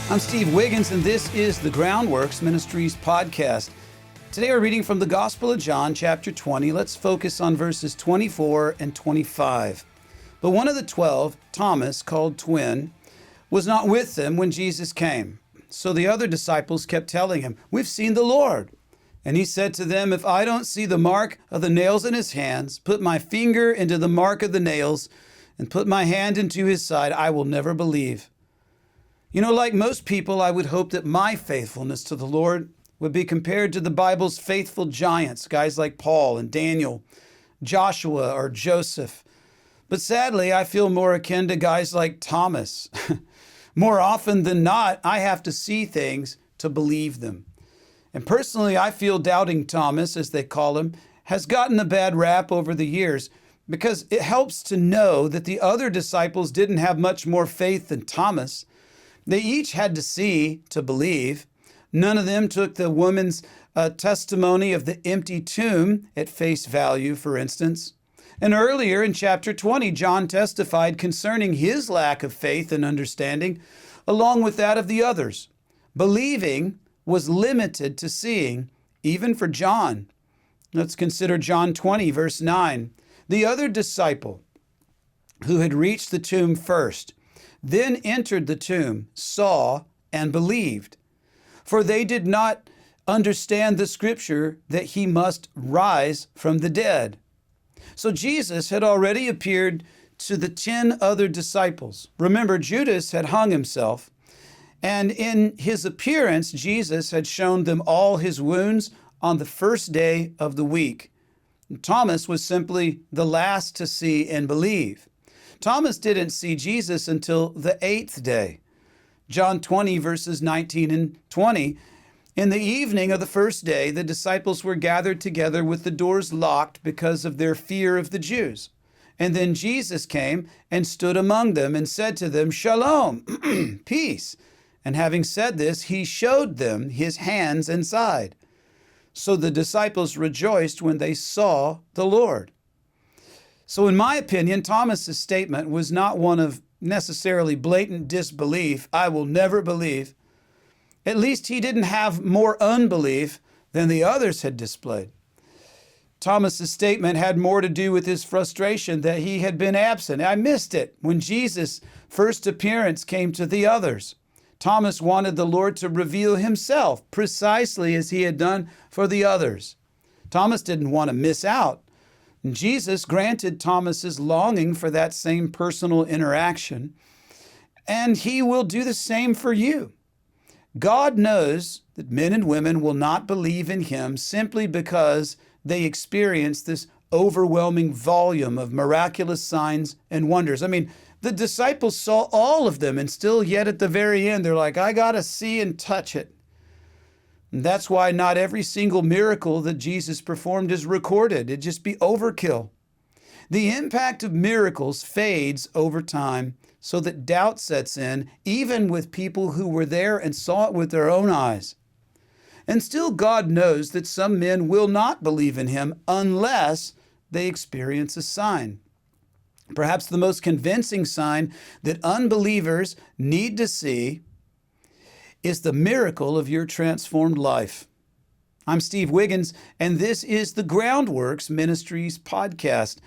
I'm Steve Wiggins, and this is the Groundworks Ministries podcast. Today we're reading from the Gospel of John, chapter 20. Let's focus on verses 24 and 25. But one of the 12, Thomas, called Twin, was not with them when Jesus came. So the other disciples kept telling him, "We've seen the Lord." And he said to them, "If I don't see the mark of the nails in his hands, put my finger into the mark of the nails, and put my hand into his side, I will never believe." You know, like most people, I would hope that my faithfulness to the Lord would be compared to the Bible's faithful giants, guys like Paul and Daniel, Joshua or Joseph. But sadly, I feel more akin to guys like Thomas. More often than not, I have to see things to believe them. And personally, I feel doubting Thomas, as they call him, has gotten a bad rap over the years because it helps to know that the other disciples didn't have much more faith than Thomas. They each had to see to believe. None of them took the woman's testimony of the empty tomb at face value, for instance. And earlier in chapter 20, John testified concerning his lack of faith and understanding, along with that of the others. Believing was limited to seeing, even for John. Let's consider John 20, verse 9. The other disciple who had reached the tomb first, then entered the tomb, saw, and believed. For they did not understand the scripture that he must rise from the dead. So Jesus had already appeared to the 10 other disciples. Remember, Judas had hung himself, and in his appearance, Jesus had shown them all his wounds on the first day of the week. Thomas was simply the last to see and believe. Thomas didn't see Jesus until the 8th day. John 20, verses 19 and 20. In the evening of the first day, the disciples were gathered together with the doors locked because of their fear of the Jews. And then Jesus came and stood among them and said to them, "Shalom," peace. And having said this, he showed them his hands and side. So the disciples rejoiced when they saw the Lord. So in my opinion, Thomas's statement was not one of necessarily blatant disbelief. I will never believe. At least he didn't have more unbelief than the others had displayed. Thomas's statement had more to do with his frustration that he had been absent. I missed it when Jesus' first appearance came to the others. Thomas wanted the Lord to reveal himself precisely as he had done for the others. Thomas didn't want to miss out. Jesus granted Thomas's longing for that same personal interaction, and he will do the same for you. God knows that men and women will not believe in him simply because they experience this overwhelming volume of miraculous signs and wonders. I mean, the disciples saw all of them, and still yet at the very end, they're like, I got to see and touch it. And that's why not every single miracle that Jesus performed is recorded. It'd just be overkill. The impact of miracles fades over time so that doubt sets in, even with people who were there and saw it with their own eyes. And still God knows that some men will not believe in him unless they experience a sign. Perhaps the most convincing sign that unbelievers need to see is the miracle of your transformed life. I'm Steve Wiggins, and this is the Groundworks Ministries podcast.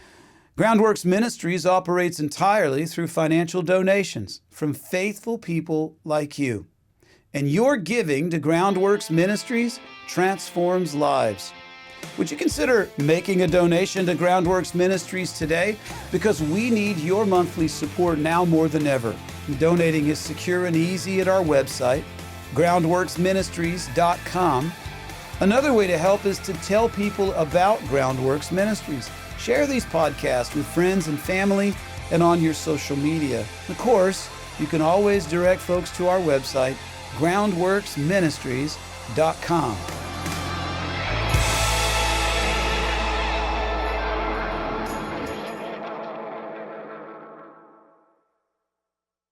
Groundworks Ministries operates entirely through financial donations from faithful people like you. And your giving to Groundworks Ministries transforms lives. Would you consider making a donation to Groundworks Ministries today? Because we need your monthly support now more than ever. Donating is secure and easy at our website, groundworksministries.com. Another way to help is to tell people about Groundworks Ministries. Share these podcasts with friends and family and on your social media. Of course, you can always direct folks to our website, groundworksministries.com.